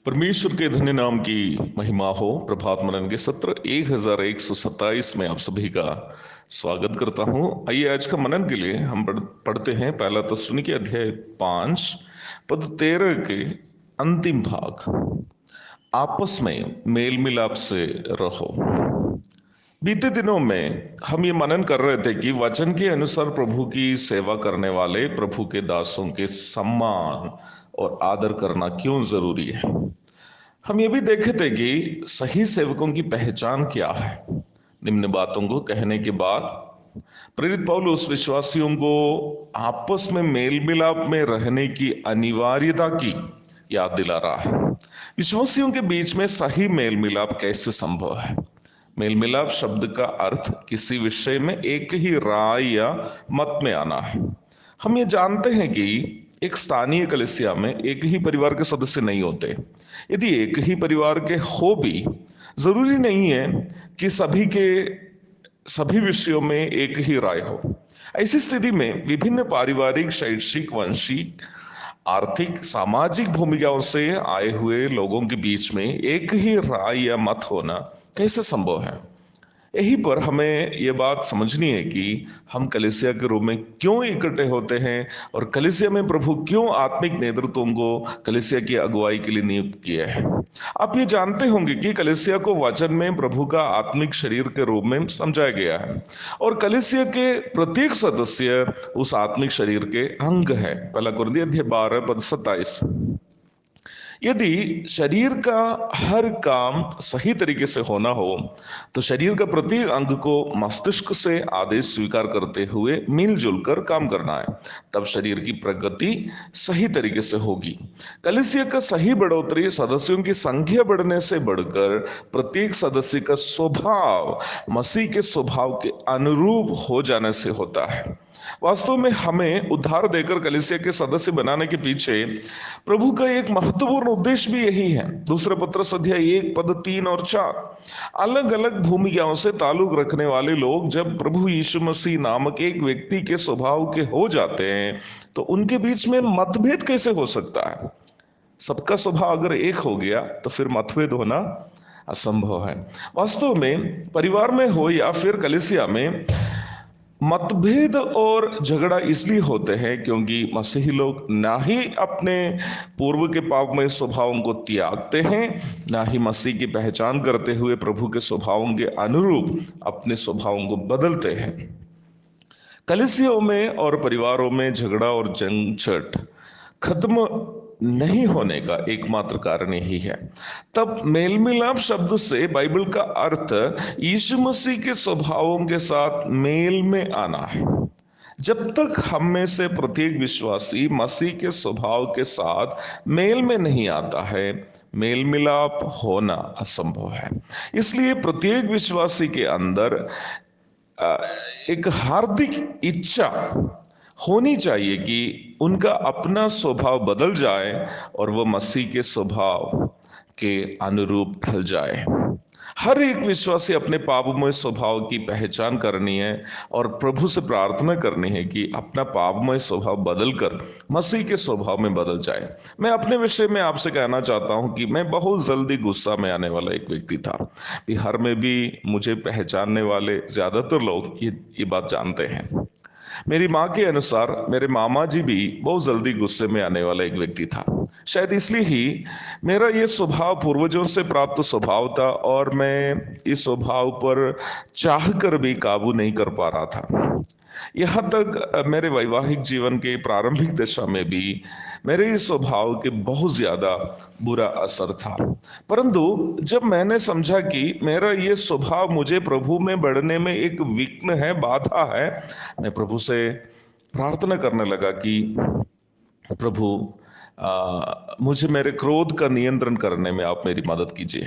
परमेश्वर के धन्य नाम की महिमा हो। प्रभात मनन के सत्र 1127 में आप सभी का स्वागत करता हूं। आइए आज का मनन के लिए हम पढ़ते हैं पहला थिस्सलुनीके अध्याय 5 पद 13 के अंतिम भाग। आपस में मेल मिलाप से रहो। बीते दिनों में हम ये मनन कर रहे थे कि वचन के अनुसार प्रभु की सेवा करने वाले प्रभु के दासों के सम्मान और आदर करना क्यों जरूरी है। हम ये भी देखे थे कि सही सेवकों की पहचान क्या है। निम्न बातों को कहने के बाद प्रेरित पौलुस विश्वासियों को आपस में मेल मिलाप में रहने की अनिवार्यता की याद दिला रहा है। विश्वासियों के बीच में सही मेल मिलाप कैसे संभव है। मेल मिलाप शब्द का अर्थ किसी विषय में एक ही राय या मत में आना है। हम ये जानते हैं कि एक स्थानीय कलीसिया में एक ही परिवार के सदस्य नहीं होते। यदि एक ही परिवार के हो भी जरूरी नहीं है कि सभी विषयों में एक ही राय हो। ऐसी स्थिति में विभिन्न पारिवारिक, शैक्षिक, वंशिक, आर्थिक, सामाजिक भूमिकाओं से आए हुए लोगों के बीच में एक ही राय या मत होना कैसे संभव है। यहीं पर हमें यह बात समझनी है कि हम कलीसिया के रूप में क्यों इकट्ठे होते हैं और कलीसिया में प्रभु क्यों आत्मिक नेतृत्वों को कलीसिया की अगुवाई के लिए नियुक्त किया है। आप ये जानते होंगे कि कलीसिया को वचन में प्रभु का आत्मिक शरीर के रूप में समझाया गया है और कलीसिया के प्रत्येक सदस्य उस आत्मिक शरीर के अंग है। पहला कुरिन्थियों अध्याय 12 पद 27। यदि शरीर का हर काम सही तरीके से होना हो तो शरीर का प्रत्येक अंग को मस्तिष्क से आदेश स्वीकार करते हुए मिलजुल कर काम करना है, तब शरीर की प्रगति सही तरीके से होगी। कलीसिया का सही बढ़ोतरी सदस्यों की संख्या बढ़ने से बढ़कर प्रत्येक सदस्य का स्वभाव मसीह के स्वभाव के अनुरूप हो जाने से होता है। वास्तव में हमें उद्धार देकर कलीसिया के सदस्य बनाने के पीछे प्रभु का एक महत्वपूर्ण उद्देश्य भी यही है। दूसरे पत्रस अध्याय 1 पद 3 और 4। अलग अलग भूमिकाओं से ताल्लुक रखने वाले लोग जब प्रभु यीशु मसीह नामक एक व्यक्ति के स्वभाव के हो जाते हैं तो उनके बीच में मतभेद कैसे हो सकता है। सबका स्वभाव अगर एक हो गया तो फिर मतभेद होना असंभव है। वास्तव में परिवार में हो या फिर कलीसिया में मतभेद और झगड़ा इसलिए होते हैं क्योंकि मसीही लोग ना ही अपने पूर्व के पापमय स्वभावों को त्यागते हैं, ना ही मसीह की पहचान करते हुए प्रभु के स्वभावों के अनुरूप अपने स्वभावों को बदलते हैं। कलीसियाओं में और परिवारों में झगड़ा और झंझट खत्म नहीं होने का एकमात्र कारण यही है। तब मेल मिलाप शब्द से बाइबल का अर्थ यीशु मसीह के स्वभावों के साथ मेल में आना है। जब तक हम में से प्रत्येक विश्वासी मसीह के स्वभाव के साथ मेल में नहीं आता है, मेल मिलाप होना असंभव है। इसलिए प्रत्येक विश्वासी के अंदर एक हार्दिक इच्छा होनी चाहिए कि उनका अपना स्वभाव बदल जाए और वह मसीह के स्वभाव के अनुरूप ढल जाए। हर एक विश्वासी अपने पापमय स्वभाव की पहचान करनी है और प्रभु से प्रार्थना करनी है कि अपना पापमय स्वभाव बदलकर मसीह के स्वभाव में बदल जाए। मैं अपने विषय में आपसे कहना चाहता हूं कि मैं बहुत जल्दी गुस्सा में आने वाला एक व्यक्ति था। बिहार में भी मुझे पहचानने वाले ज्यादातर लोग ये बात जानते हैं। मेरी माँ के अनुसार मेरे मामा जी भी बहुत जल्दी गुस्से में आने वाला एक व्यक्ति था। शायद इसलिए ही मेरा ये स्वभाव पूर्वजों से प्राप्त स्वभाव था और मैं इस स्वभाव पर चाहकर भी काबू नहीं कर पा रहा था। यहाँ तक मेरे वैवाहिक जीवन के प्रारंभिक दशा में भी मेरे इस स्वभाव के बहुत ज्यादा बुरा असर था। परंतु जब मैंने समझा कि मेरा ये स्वभाव मुझे प्रभु में बढ़ने में एक विघ्न है, बाधा है, मैं प्रभु से प्रार्थना करने लगा कि प्रभु मुझे मेरे क्रोध का नियंत्रण करने में आप मेरी मदद कीजिए।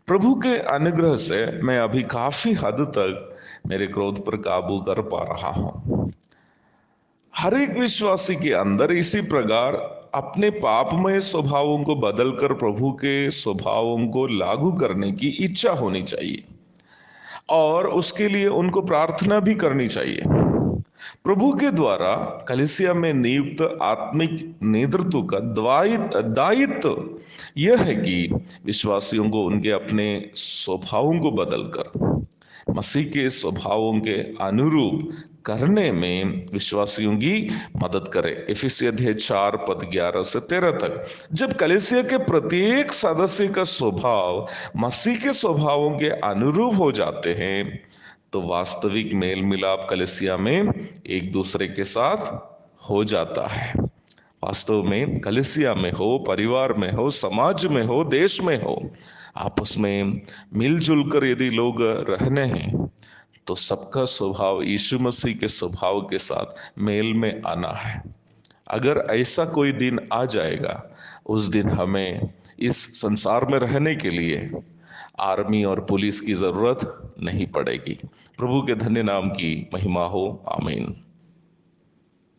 प्रभु के अनुग्रह से मैं अभी काफी हद तक मेरे क्रोध पर काबू कर पा रहा हूं। हर एक विश्वासी के अंदर इसी प्रकार अपने पापमय स्वभावों को बदलकर प्रभु के स्वभावों को लागू करने की इच्छा होनी चाहिए और उसके लिए उनको प्रार्थना भी करनी चाहिए। प्रभु के द्वारा कलीसिया में नियुक्त आत्मिक नेतृत्व का दायित्व यह है कि विश्वासियों को उनके अपने स्वभावों को बदलकर मसीह के स्वभावों के अनुरूप करने में विश्वासियों की मदद करे। इफिसियों अध्याय 4 पद 11 से 13 तक। जब कलीसिया के प्रत्येक सदस्य का स्वभाव मसीह के स्वभावों के अनुरूप हो जाते हैं तो वास्तविक मेल मिलाप कलीसिया में एक दूसरे के साथ हो जाता है। वास्तव में कलीसिया में हो, परिवार में हो, समाज में हो, देश में हो, आपस में मिलजुल कर यदि लोग रहने हैं तो सबका स्वभाव यीशु मसीह के स्वभाव के साथ मेल में आना है। अगर ऐसा कोई दिन आ जाएगा, उस दिन हमें इस संसार में रहने के लिए आर्मी और पुलिस की जरूरत नहीं पड़ेगी। प्रभु के धन्य नाम की महिमा हो। आमीन।